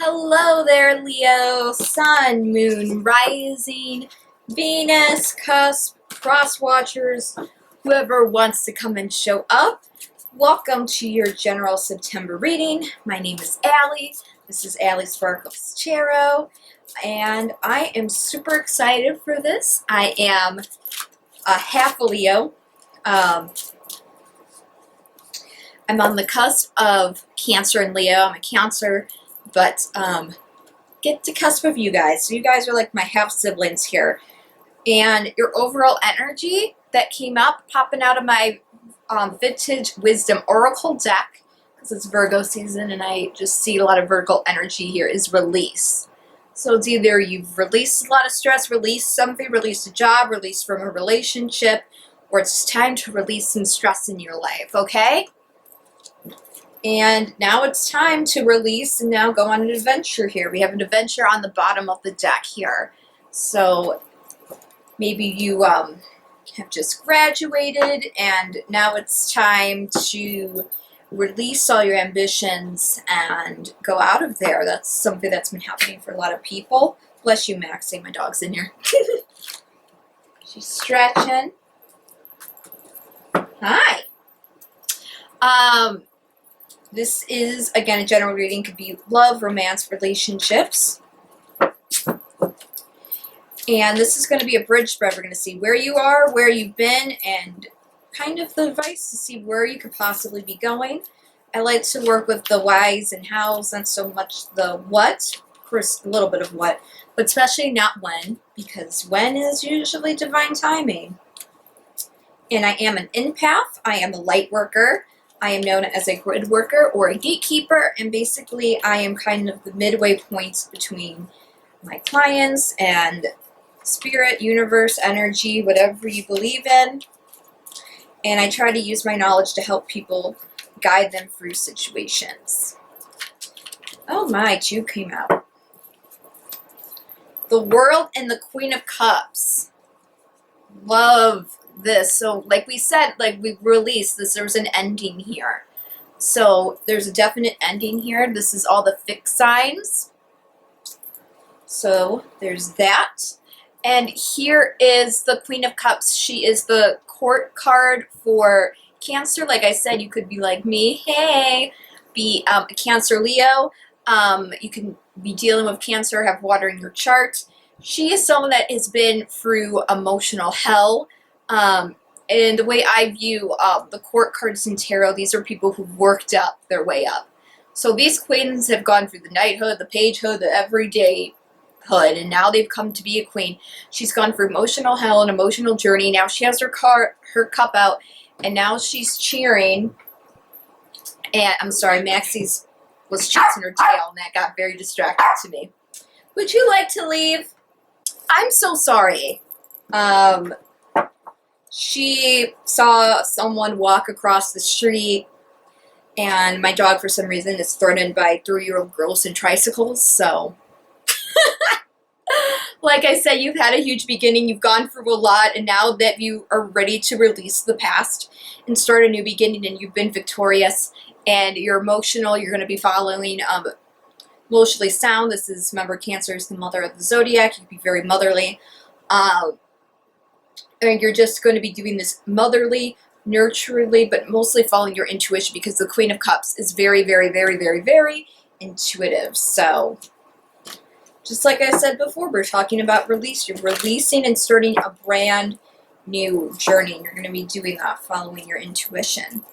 Hello there, Leo, Sun, Moon, Rising, Venus, Cusp, Cross Watchers, whoever wants to come and show up. Welcome to your general September reading. My name is Allie. This is Allie Sparkles Tarot, and I am super excited for this. I am a half a Leo. I'm on the cusp of Cancer and Leo. I'm a Cancer, but get the cusp of you guys. So you guys are like my half siblings here. And your overall energy that came up, popping out of my Vintage Wisdom Oracle deck, because it's Virgo season and I just see a lot of Virgo energy here, is release. So it's either you've released a lot of stress, released something, released a job, released from a relationship, or it's time to release some stress in your life, okay? And now it's time to release and now go on an adventure here. We have an adventure on the bottom of the deck here. So maybe you have just graduated and now it's time to release all your ambitions and go out of there. That's something that's been happening for a lot of people. Bless you, Maxie. My dog's in here. She's stretching. Hi. This is, again, a general reading. Could be love, romance, relationships. And this is going to be a bridge spread. We're going to see where you are, where you've been, and kind of the advice to see where you could possibly be going. I like to work with the whys and hows, not so much the what. Of course, a little bit of what, but especially not when, because when is usually divine timing. And I am an empath. I am a light worker. I am known as a grid worker or a gatekeeper, and basically I am kind of the midway point between my clients and spirit, universe, energy, whatever you believe in. And I try to use my knowledge to help people, guide them through situations. Oh my, two came out. The World and the Queen of Cups. Love this. So like we said, like we released this, there's an ending here. So there's a definite ending here. This is all the fixed signs. So there's that. And here is the Queen of Cups. She is the court card for Cancer. Like I said, you could be like me. Hey, be a Cancer Leo. You can be dealing with Cancer, have water in your chart. She is someone that has been through emotional hell. And the way I view the court cards in tarot, these are people who've worked up their way up. So these queens have gone through the knighthood, the pagehood, the everydayhood, and now they've come to be a queen. She's gone through emotional hell, an emotional journey. Now she has her cup out, and now she's cheering. And I'm sorry, Maxie's was chasing her tail, and that got very distracted to me. Would you like to leave? I'm so sorry. She saw someone walk across the street, and my dog, for some reason, is threatened by 3-year-old girls in tricycles, so. Like I said, you've had a huge beginning, you've gone through a lot, and now that you are ready to release the past and start a new beginning, and you've been victorious, and you're emotional, you're going to be following emotionally sound. This is, remember, Cancer is the mother of the zodiac. You can be very motherly. And you're just going to be doing this motherly, nurturally, but mostly following your intuition, because the Queen of Cups is very, very, very, very, very intuitive. So, just like I said before, we're talking about release. You're releasing and starting a brand new journey. You're going to be doing that, following your intuition.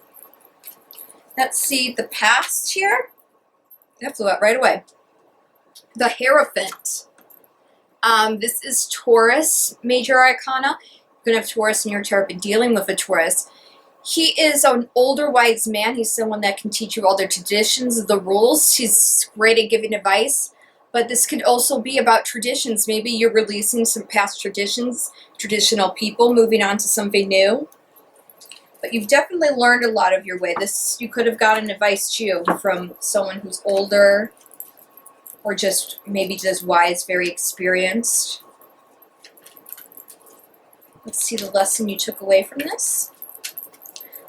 Let's see the past here. That flew out right away. The Hierophant. This is Taurus, major arcana. You're going to have Taurus in your chart, but dealing with a Taurus. He is an older, wise man. He's someone that can teach you all the traditions, the rules. He's great at giving advice. But this could also be about traditions. Maybe you're releasing some past traditions, traditional people, moving on to something new. But you've definitely learned a lot of your way. This, you could have gotten advice too from someone who's older, or just maybe just wise, very experienced. Let's see the lesson you took away from this.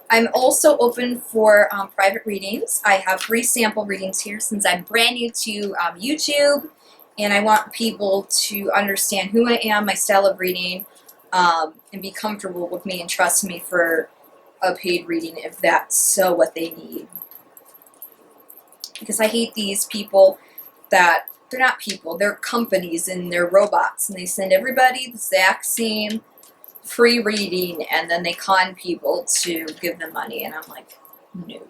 I'm also open for private readings. I have 3 sample readings here since I'm brand new to YouTube, and I want people to understand who I am, my style of reading, and be comfortable with me and trust me for a paid reading if that's so what they need. Because I hate these people that, they're not people, they're companies and they're robots, and they send everybody the exact same free reading, and then they con people to give them money, and I'm like, no.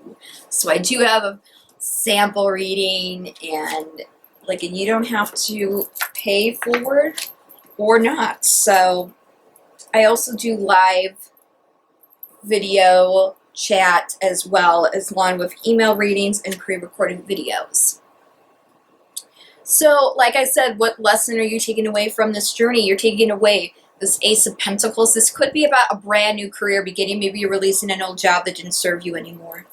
So I do have a sample reading, and you don't have to pay forward or not. So I also do live video chat as well, as along with email readings and pre-recorded videos. So like I said, what lesson are you taking away from this journey? You're taking away this Ace of Pentacles. This could be about a brand new career beginning. Maybe you're releasing an old job that didn't serve you anymore,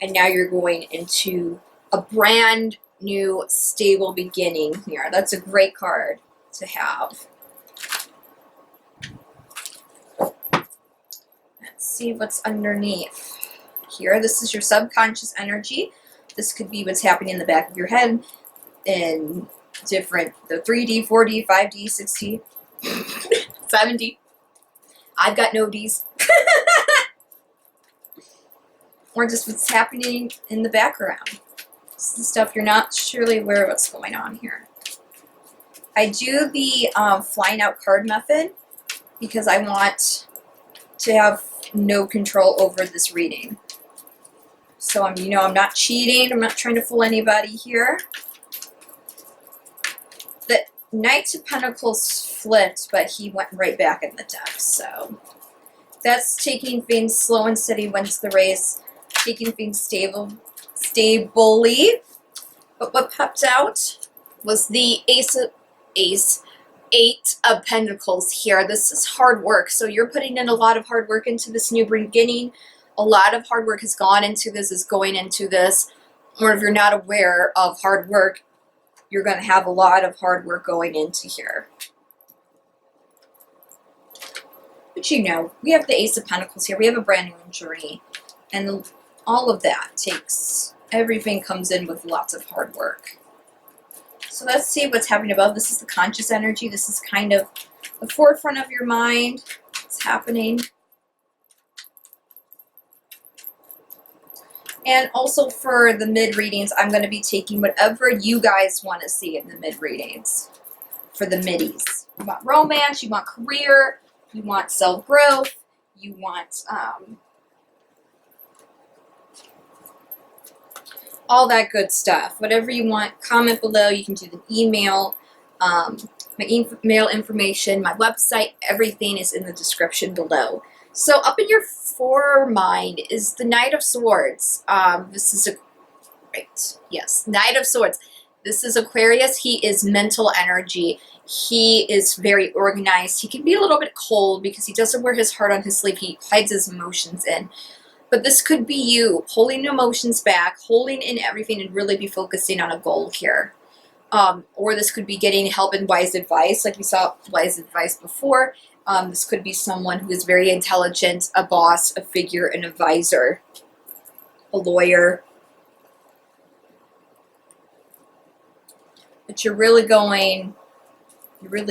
and now you're going into a brand new stable beginning here. That's a great card to have. Let's see what's underneath here. This is your subconscious energy. This could be what's happening in the back of your head in different, the 3D, 4D, 5D, 6D, 7D. I've got no Ds. Or just what's happening in the background. This is the stuff you're not surely aware of what's going on here. I do the flying out card method because I want to have no control over this reading. So I'm not cheating. I'm not trying to fool anybody here. The Knight of Pentacles flipped, but he went right back in the deck. So that's taking things slow and steady wins the race. Taking things stably. But what popped out was the Eight of Pentacles here. This is hard work. So you're putting in a lot of hard work into this new beginning. A lot of hard work has gone into this, is going into this. Or if you're not aware of hard work, you're going to have a lot of hard work going into here. But we have the Ace of Pentacles here. We have a brand new journey. And all of that takes, everything comes in with lots of hard work. So let's see what's happening above. This is the conscious energy. This is kind of the forefront of your mind. What's happening. And also for the mid-readings, I'm going to be taking whatever you guys want to see in the mid-readings. For the middies. You want romance, you want career, you want self-growth, you want all that good stuff. Whatever you want, comment below. You can do the email, my email information, my website, everything is in the description below. So up in your foremind is the Knight of Swords. This is Knight of Swords. This is Aquarius. He is mental energy. He is very organized. He can be a little bit cold because he doesn't wear his heart on his sleeve. He hides his emotions in. But this could be you holding emotions back, holding in everything, and really be focusing on a goal here. Or this could be getting help and wise advice, like we saw wise advice before. This could be someone who is very intelligent, a boss, a figure, an advisor, a lawyer. But you're really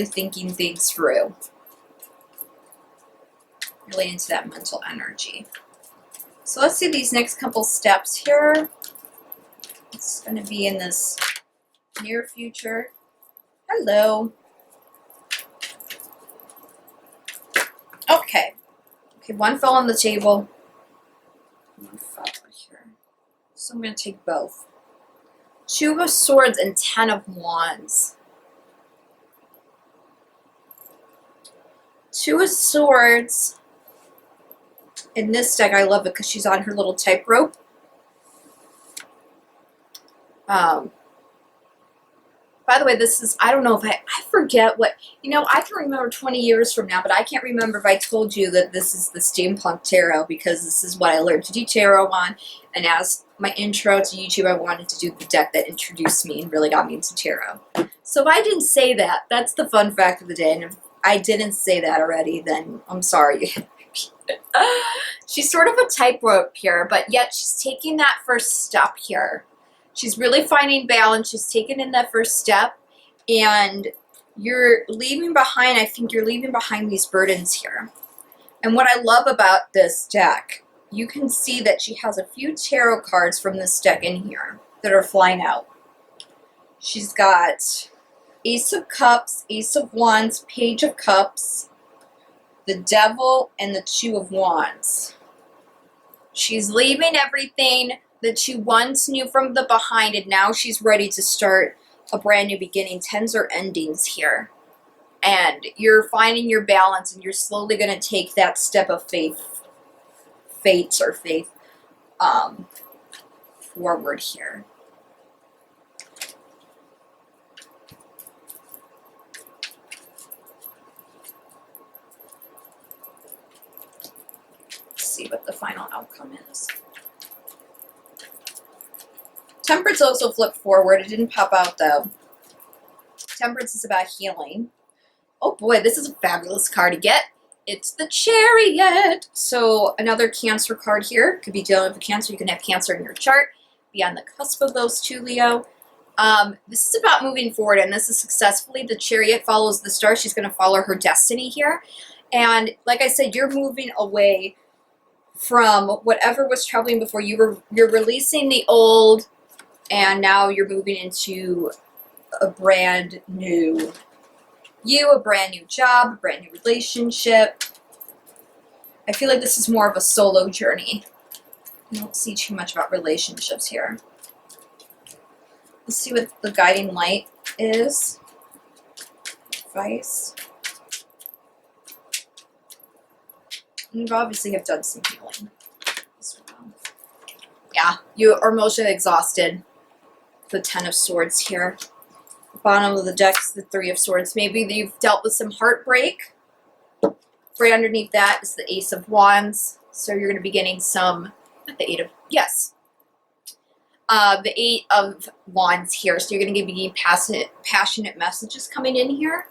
thinking things through. Really into that mental energy. So let's see these next couple steps here. It's going to be in this near future. Hello. Okay. Okay, one fell on the table. One fell over here. So I'm going to take both. 2 of Swords and 10 of Wands. 2 of Swords. In this deck, I love it because she's on her little tightrope. By the way, this is, I don't know if I forget what, I can remember 20 years from now, but I can't remember if I told you that this is the Steampunk Tarot, because this is what I learned to do tarot on. And as my intro to YouTube, I wanted to do the deck that introduced me and really got me into tarot. So if I didn't say that, that's the fun fact of the day. And if I didn't say that already, then I'm sorry. She's sort of a tightrope here, but yet she's taking that first step here. She's really finding balance. She's taking in that first step, and you're leaving behind, I think you're leaving behind these burdens here. And what I love about this deck, you can see that she has a few tarot cards from this deck in here that are flying out. She's got Ace of Cups, Ace of Wands, Page of Cups, the Devil, and the Two of Wands. She's leaving everything that she once knew from the behind, and now she's ready to start a brand new beginning. Tens are endings here. And you're finding your balance, and you're slowly going to take that step of faith forward here. Let's see what the final outcome is. Temperance also flipped forward. It didn't pop out though. Temperance is about healing. Oh boy, this is a fabulous card to get. It's the Chariot. So another Cancer card here. Could be dealing with Cancer. You can have Cancer in your chart. Be on the cusp of those two, Leo. This is about moving forward, and this is successfully. The Chariot follows the star. She's going to follow her destiny here. And like I said, you're moving away from whatever was troubling before. You're releasing the old, and now you're moving into a brand new you, a brand new job, a brand new relationship. I feel like this is more of a solo journey. I don't see too much about relationships here. Let's see what the guiding light is. Advice. You obviously have done some healing as well. Yeah, you are emotionally exhausted. The Ten of Swords here. Bottom of the deck is the Three of Swords. Maybe you've dealt with some heartbreak. Right underneath that is the Ace of Wands. So you're going to be getting some, not the Eight of, yes. The Eight of Wands here. So you're going to be getting passionate messages coming in here.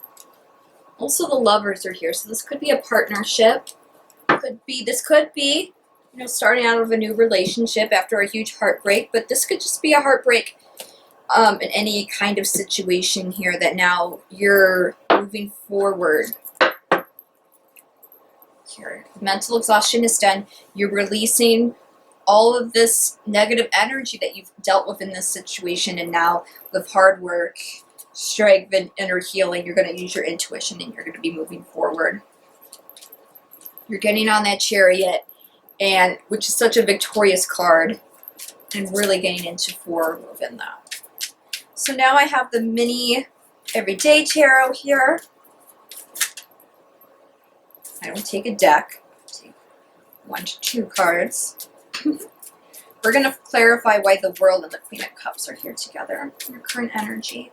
Also the Lovers are here. So this could be a partnership. This could be, you know, starting out of a new relationship after a huge heartbreak. But this could just be a heartbreak in any kind of situation here that now you're moving forward. Here, mental exhaustion is done. You're releasing all of this negative energy that you've dealt with in this situation, and now with hard work, strength, and inner healing, you're going to use your intuition, and you're going to be moving forward. You're getting on that Chariot, and which is such a victorious card, and really getting into forward moving that. So now I have the mini everyday tarot here. I don't take a deck. I take 1 to 2 cards. We're going to clarify why the World and the Queen of Cups are here together. Your current energy.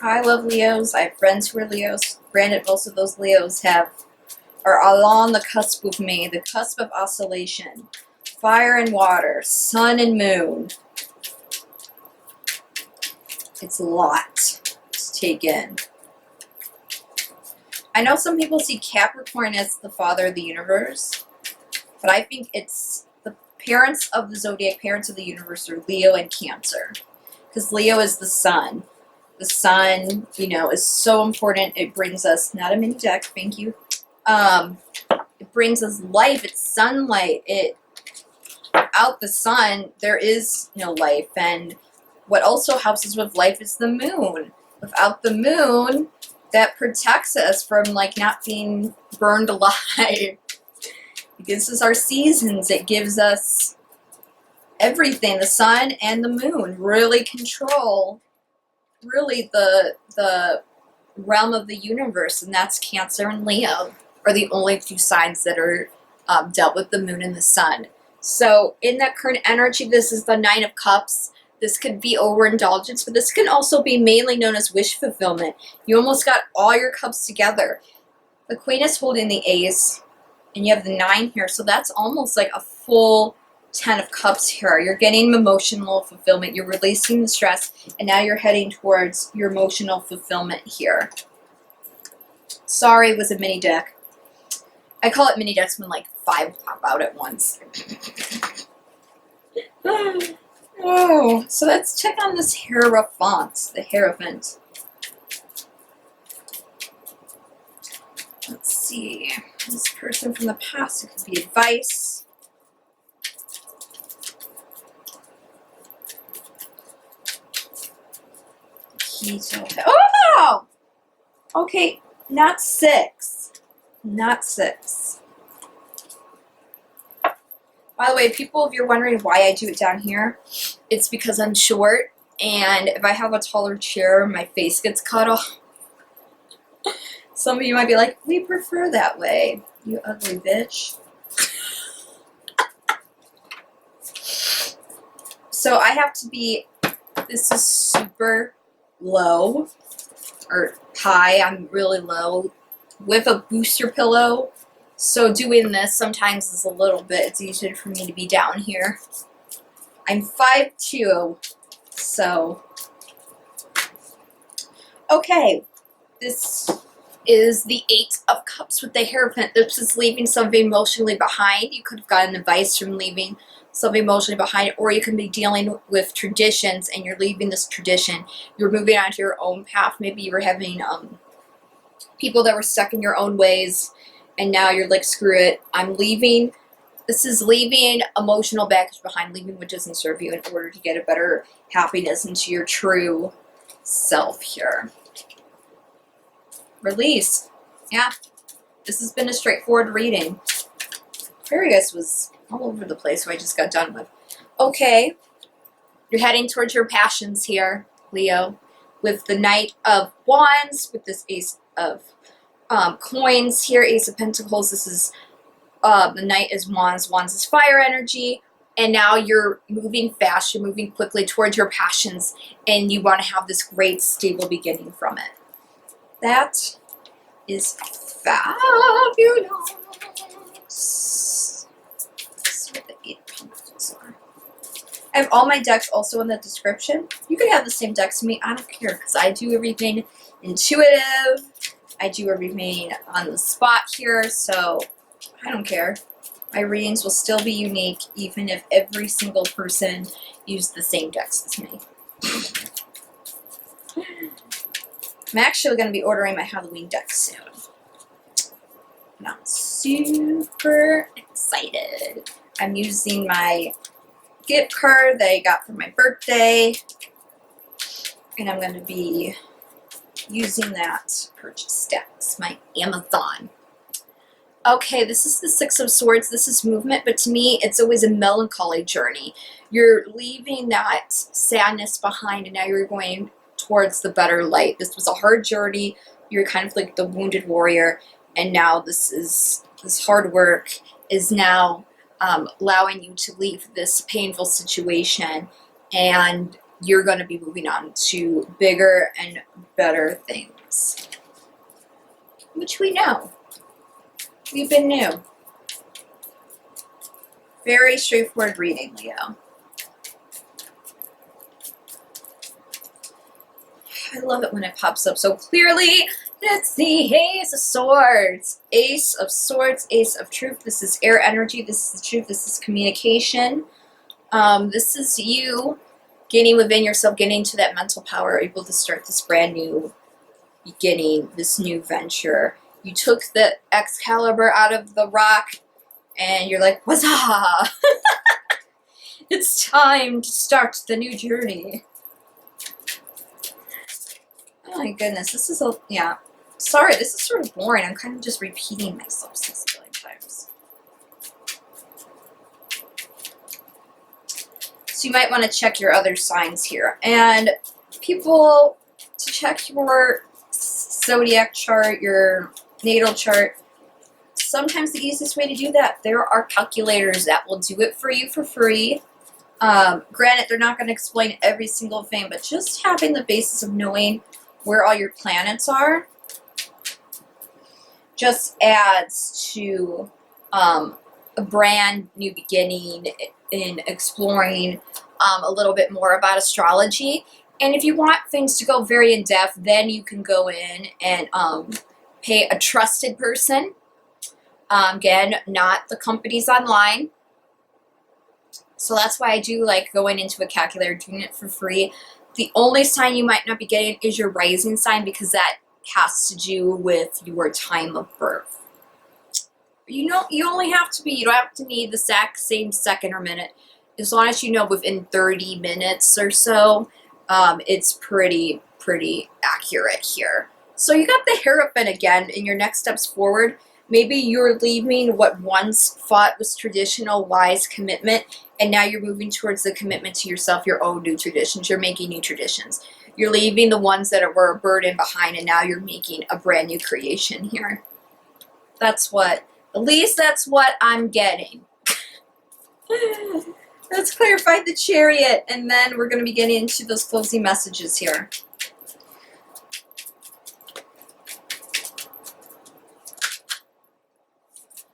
I love Leos. I have friends who are Leos. Granted, most of those Leos are all on the cusp with me. The cusp of oscillation. Fire and water, sun and moon. It's a lot to take in. I know some people see Capricorn as the father of the universe, but I think it's the parents of the zodiac, parents of the universe are Leo and Cancer. Because Leo is the sun. The sun, you know, is so important. It brings us, not a mini deck, thank you. It brings us life. It's sunlight. Without the sun, there is no life. And what also helps us with life is the moon. Without the moon, that protects us from like not being burned alive. It gives us our seasons. It gives us everything. The sun and the moon really control really the realm of the universe, and that's Cancer and Leo are the only 2 signs that are dealt with the moon and the sun. So in that current energy, this is the Nine of Cups. This could be overindulgence, but this can also be mainly known as wish fulfillment. You almost got all your cups together. The Queen is holding the Ace, and you have the 9 here, so that's almost like a full 10 of Cups here. You're getting emotional fulfillment. You're releasing the stress, and now you're heading towards your emotional fulfillment here. Sorry, it was a mini deck. I call it mini decks when like 5 pop out at once. Oh, so let's check on this Hierophant, the Hierophant. Let's see. This person from the past, it could be advice. Oh! Okay, not 6. Not 6. By the way, people, if you're wondering why I do it down here, it's because I'm short, and if I have a taller chair, my face gets cut off. Some of you might be like, we prefer that way, you ugly bitch. So I have to be, this is super low, or high, I'm really low, with a booster pillow. So doing this sometimes is a little bit, it's easier for me to be down here. I'm 5'2", so. Okay, this is the 8 of Cups with the Hierophant. This is leaving something emotionally behind. You could have gotten advice from leaving something emotionally behind, or you can be dealing with traditions and you're leaving this tradition. You're moving on to your own path. Maybe you were having people that were stuck in your own ways, and now you're like, screw it, I'm leaving. This is leaving emotional baggage behind, leaving what doesn't serve you in order to get a better happiness into your true self here. Release. Yeah, this has been a straightforward reading. Aquarius was all over the place, so I just got done with. Okay, you're heading towards your passions here, Leo, with the Knight of Wands, with this Ace of coins here, Ace of Pentacles. This is the Knight is Wands. Wands is fire energy. And now you're moving fast. You're moving quickly towards your passions. And you want to have this great, stable beginning from it. That is fabulous. Let's see what the 8 of Pentacles are. I have all my decks also in the description. You can have the same decks as me. I don't care, because I do everything intuitive. I do everything on the spot here, so I don't care. My readings will still be unique, even if every single person used the same decks as me. I'm actually going to be ordering my Halloween deck soon. And I'm super excited. I'm using my gift card that I got for my birthday. And I'm going to be using that to purchase decks, my Amazon. Okay, this is the 6 of Swords. This is movement, but to me, it's always a melancholy journey. You're leaving that sadness behind, and now you're going towards the better light. This was a hard journey. You're kind of like the wounded warrior, and now this hard work is now allowing you to leave this painful situation, and you're going to be moving on to bigger and better things, which we know. We've been new. Very straightforward reading, Leo. I love it when it pops up so clearly. It's the Ace of Swords. Ace of Swords, Ace of Truth. This is air energy. This is the truth. This is communication. This is you getting within yourself, getting to that mental power, able to start this brand new beginning, this new venture. You took the Excalibur out of the rock, and you're like, huzzah! It's time to start the new journey. Oh my goodness, this is yeah. Sorry, this is sort of boring. I'm kind of just repeating myself 6 billion times. So you might want to check your other signs here. And people, to check your zodiac chart, your natal chart, sometimes the easiest way to do that, there are calculators that will do it for you for free. Granted, they're not going to explain every single thing, but just having the basis of knowing where all your planets are just adds to a brand new beginning in exploring a little bit more about astrology. And if you want things to go very in-depth, then you can go in and pay a trusted person. Again, not the companies online. So that's why I do like going into a calculator, doing it for free. The only sign you might not be getting is your rising sign, because that has to do with your time of birth. You only have to be, you don't have to need the exact same second or minute. As long as you know within 30 minutes or so, it's pretty accurate here. So you got the Hierophant again in your next steps forward. Maybe you're leaving what once thought was traditional, wise commitment, and now you're moving towards the commitment to yourself, your own new traditions. You're making new traditions. You're leaving the ones that were a burden behind, and now you're making a brand new creation here. That's what, at least that's what I'm getting. Let's clarify the Chariot, and then we're going to be getting into those closing messages here.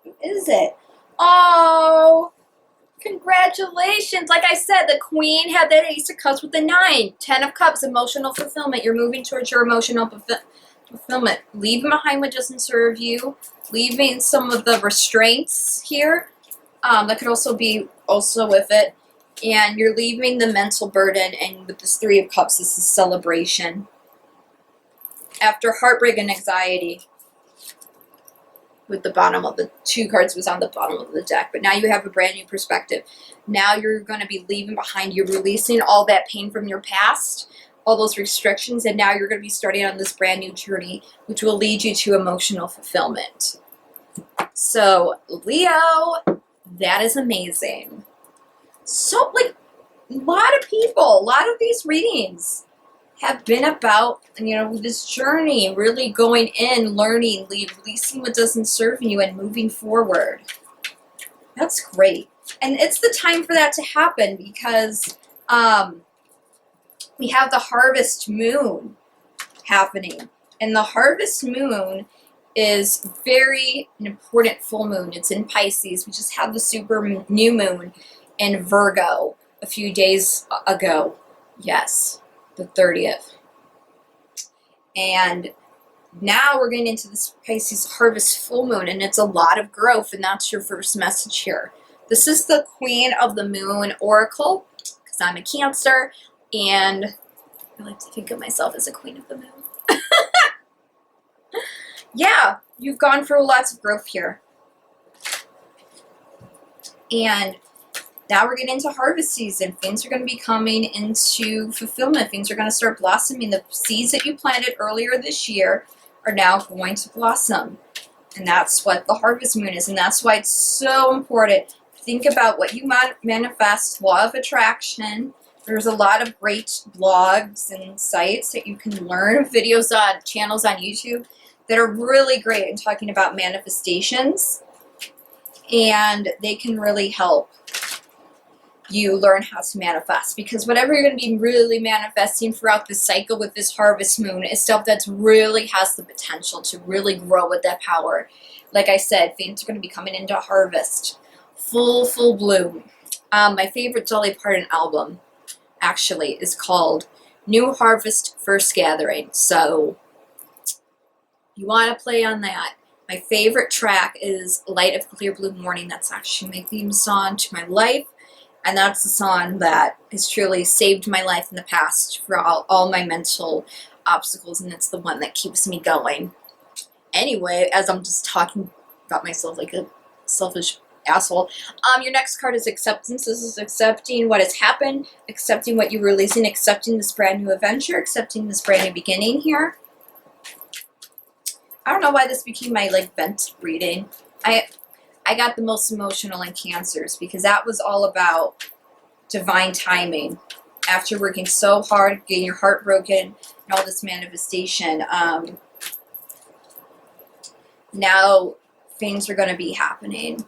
Who is it? Oh, congratulations. Like I said, the Queen had that Ace of Cups with the 9. 10 of Cups, emotional fulfillment. You're moving towards your emotional fulfillment. Leaving behind what doesn't serve you. Leaving some of the restraints here. That could also be with it. And you're leaving the mental burden, and with this 3 of Cups, this is celebration. After heartbreak and anxiety, with the bottom of the 2 cards was on the bottom of the deck, but now you have a brand new perspective. Now you're going to be leaving behind, you're releasing all that pain from your past, all those restrictions, and now you're going to be starting on this brand new journey, which will lead you to emotional fulfillment. So, Leo, that is amazing. So, like, a lot of these readings have been about, this journey, really going in, learning, releasing what doesn't serve you, and moving forward. That's great. And it's the time for that to happen, because we have the harvest moon happening. And the harvest moon is very an important full moon. It's in Pisces. We just had the super new moon in Virgo a few days ago. Yes, the 30th. And now we're getting into this Pisces harvest full moon, and it's a lot of growth, and that's your first message here. This is the Queen of the Moon Oracle, because I'm a Cancer, and I like to think of myself as a Queen of the Moon. Yeah, you've gone through lots of growth here. And now we're getting into harvest season. Things are going to be coming into fulfillment. Things are going to start blossoming. The seeds that you planted earlier this year are now going to blossom. And that's what the harvest moon is. And that's why it's so important. Think about what you manifest, law of attraction. There's a lot of great blogs and sites that you can learn, videos on, channels on YouTube that are really great in talking about manifestations. And they can really help you learn how to manifest, because whatever you're going to be really manifesting throughout this cycle with this harvest moon is stuff that's really has the potential to really grow with that power. Like I said, things are going to be coming into harvest, full bloom. My favorite Dolly Parton album actually is called New Harvest First Gathering, so you want to play on that. My favorite track is Light of Clear Blue Morning. That's actually my theme song to my life. And that's the song that has truly saved my life in the past for all my mental obstacles. And it's the one that keeps me going. Anyway, as I'm just talking about myself like a selfish asshole, your next card is acceptance. This is accepting what has happened, accepting what you're releasing, accepting this brand new adventure, accepting this brand new beginning here. I don't know why this became my vent reading. I got the most emotional in Cancers, because that was all about divine timing. After working so hard, getting your heart broken, and all this manifestation, now things are going to be happening.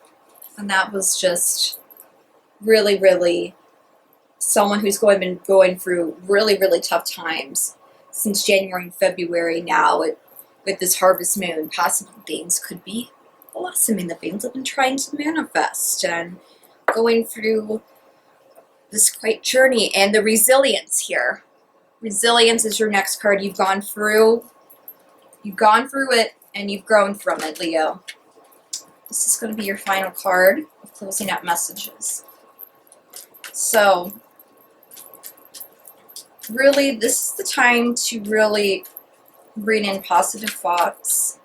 And that was just really someone who's been going through really tough times since January and February now. With this harvest moon, possible things could be blossoming. The things I've been trying to manifest and going through this great journey. And the resilience here. Resilience is your next card. You've gone through it. and you've grown from it, Leo. This is going to be your final card of closing out messages. So, really, this is the time to really bring in positive thoughts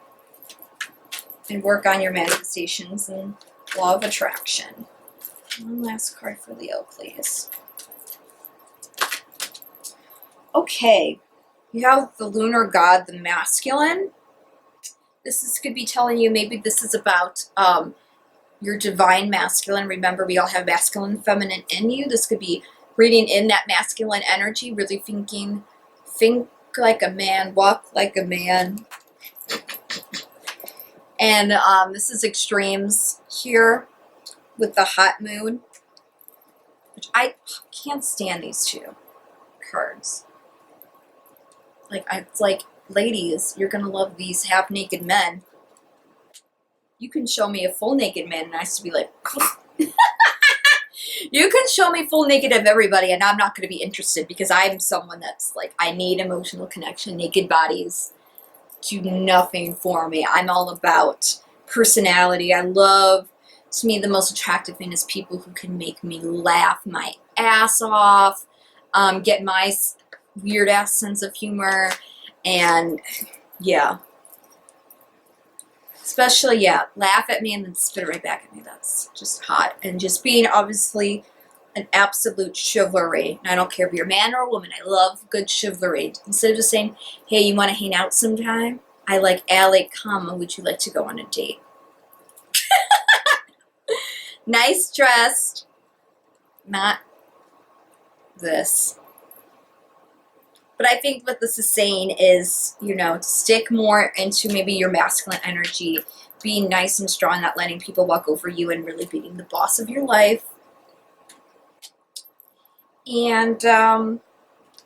and work on your manifestations and law of attraction. One last card for Leo, please. Okay, you have the lunar god, the masculine. This could be telling you maybe this is about your divine masculine. Remember, we all have masculine and feminine in you. This could be reading in that masculine energy, really thinking, think like a man, walk like a man. And this is extremes here with the hot moon, which I can't stand these two cards. It's like, ladies, you're going to love these half-naked men. You can show me a full naked man and I used to be like, you can show me full naked of everybody and I'm not going to be interested because I'm someone that's like, I need emotional connection. Naked bodies do nothing for me. I'm all about personality. I love, to me, the most attractive thing is people who can make me laugh my ass off, get my weird ass sense of humor, and yeah. Especially, yeah, laugh at me and then spit it right back at me. That's just hot. And just being, obviously, an absolute chivalry. And I don't care if you're a man or a woman. I love good chivalry. Instead of just saying, hey, you want to hang out sometime? I like, Allie, come. Would you like to go on a date? Nice dressed. Not this. But I think what this is saying is, you know, stick more into maybe your masculine energy, being nice and strong, not letting people walk over you, and really being the boss of your life. And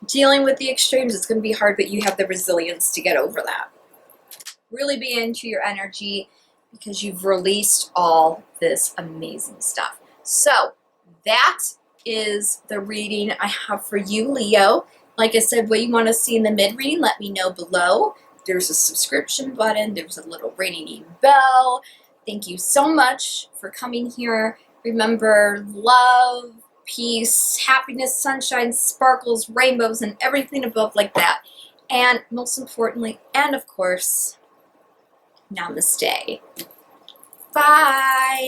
dealing with the extremes, it's going to be hard, but you have the resilience to get over that. Really be into your energy because you've released all this amazing stuff. So that is the reading I have for you, Leo. Like I said, what you want to see in the mid-reading, let me know below. There's a subscription button. There's a little ringing bell. Thank you so much for coming here. Remember, love, peace, happiness, sunshine, sparkles, rainbows, and everything above like that. And most importantly, and of course, namaste. Bye.